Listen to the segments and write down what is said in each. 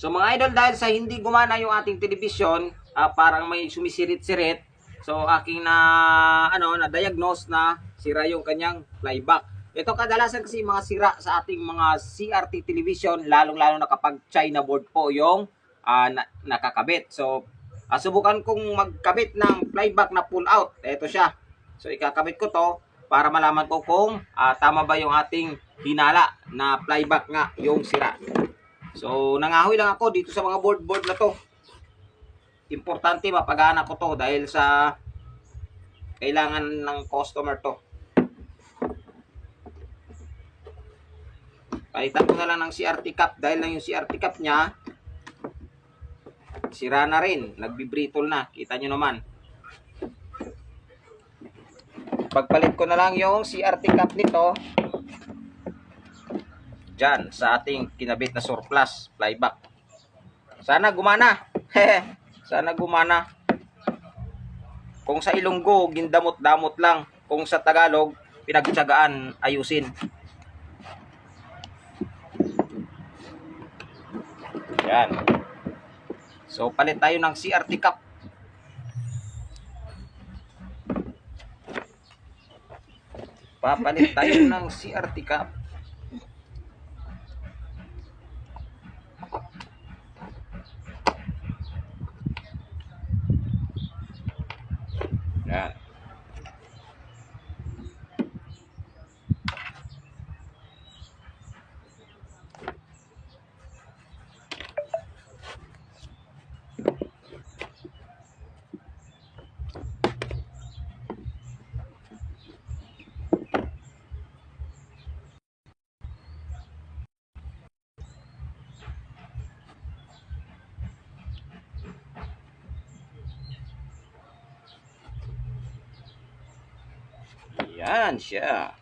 So mga idol, dahil sa hindi gumana yung ating telebisyon, parang may sumisirit-sirit. So aking na diagnose na sira yung kanyang flyback. Ito kadalasan kasi mga sira sa ating mga CRT television, lalong-lalo na kapag China board po yung nakakabit. So subukan kong magkabit ng flyback na pull out. Ito siya. So ikakabit ko to para malaman ko kung tama ba yung ating hinala na flyback nga yung sira. So, nangahoy lang ako dito sa mga board na to. Importante mapagana ko to dahil sa kailangan ng customer to. Palitan ko na lang ng CRT cap dahil lang yung CRT cap niya sira na rin. Nagbibritol na. Kita nyo naman. Pagpalit ko na lang yung CRT cap nito dyan sa ating kinabit na surplus flyback. Sana gumana. Sana gumana. Kung sa Ilonggo, gindamot-damot lang. Kung sa Tagalog, pinagtsagaan ayusin. Yan. So, palit tayo ng CRT cap. Papalit tayo ng CRT cap. Yan. Yan siya.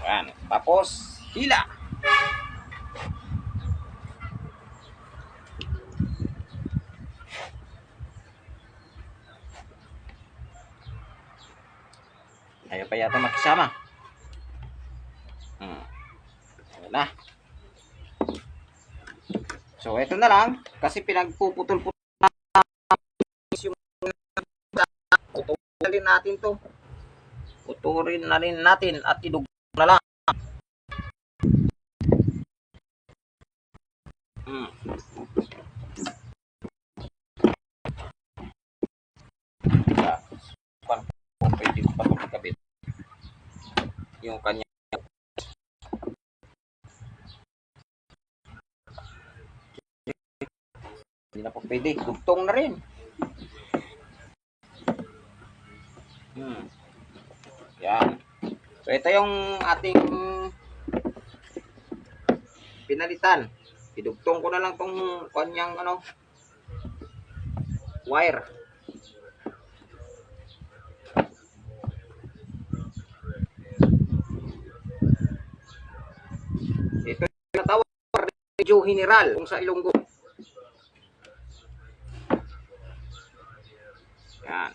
Yan. Tapos, hila. Ayaw pa yata makisama. Ayan na. So, ito na lang. Kasi pinagpuputol-putol yung puturin natin to. Puturin na rin natin at idugtong na lang. Pwede pa ito magkabit. Yung kanya. Hindi na po pwede. Dugtong na rin. Yan. So, ito yung ating pinalitan. Idugtong ko na lang tong kanyang wire. Ito yung tinatawag radio general kung sa Ilonggo. Yan.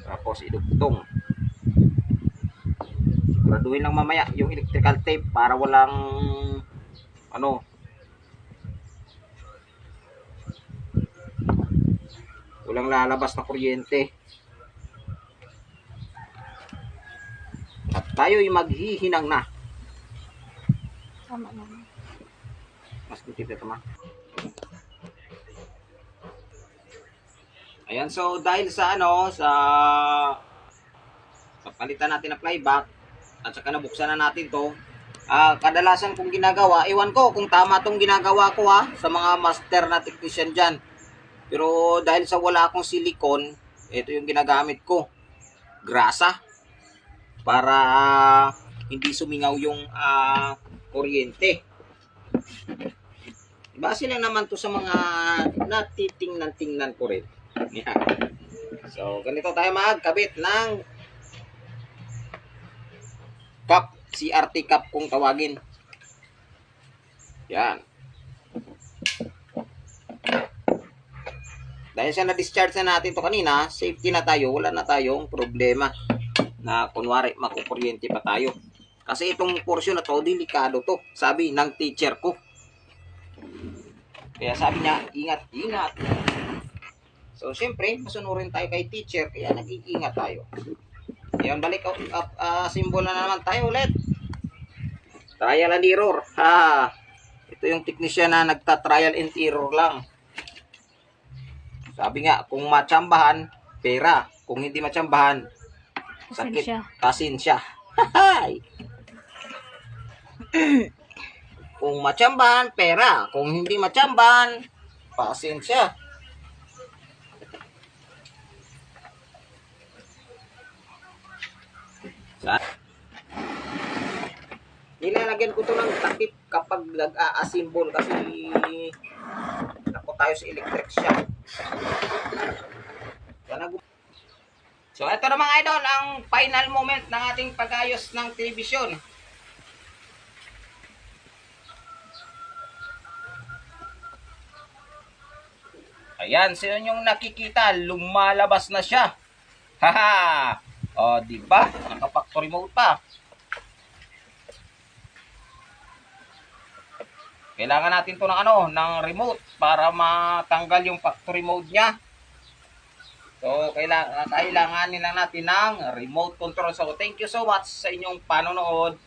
Tapos idugtong. Graduhin lang mamaya yung electrical tape para walang walang lalabas na kuryente. At tayo'y maghihinang na. Tama na. Mas gutip ito ma. Ayan, so dahil sa sa palitan natin ng flyback at saka nabuksan na natin to, kadalasan kong ginagawa, ewan ko kung tama tong ginagawa ko sa mga master na technician dyan. Pero dahil sa wala akong silicone, ito yung ginagamit ko. Grasa. Para hindi sumingaw yung kuryente. Base lang naman to sa mga natitingnan-tingnan ko rin. Yan. So, ganito tayo magkabit ng cup, CRT cup kung tawagin. Yan. Dahil sa na-discharge na natin to kanina, safety na tayo, wala na tayong problema na kunwari makukuryente pa tayo. Kasi itong portion na to, delikado to, sabi ng teacher ko. Kaya sabi niya, ingat, ingat. So, siyempre, masunurin tayo kay teacher, kaya nag-iingat tayo. Ngayon, balik symbol na naman tayo ulit. Trial and error. Ha, ito yung technician na nagta-trial and error lang. Sabi nga, kung matsambahan, pera. Kung hindi matsambahan, sakit. Pasensya. Kung matsambahan, pera. Kung hindi matsambahan, pasensya. Nilalagyan ko to ng takip kapag nag-a-assemble kasi ako tayo sa electric shock. So, ito na mga idol, ang final moment ng ating pag-ayos ng telebisyon. Ayan, sino yung nakikita? Lumalabas na siya. Haha! O, diba? Naka-factory mode pa. Kailangan natin to ng remote para matanggal yung factory mode niya. So, kailanganin lang natin ng remote control. So, thank you so much sa inyong panonood.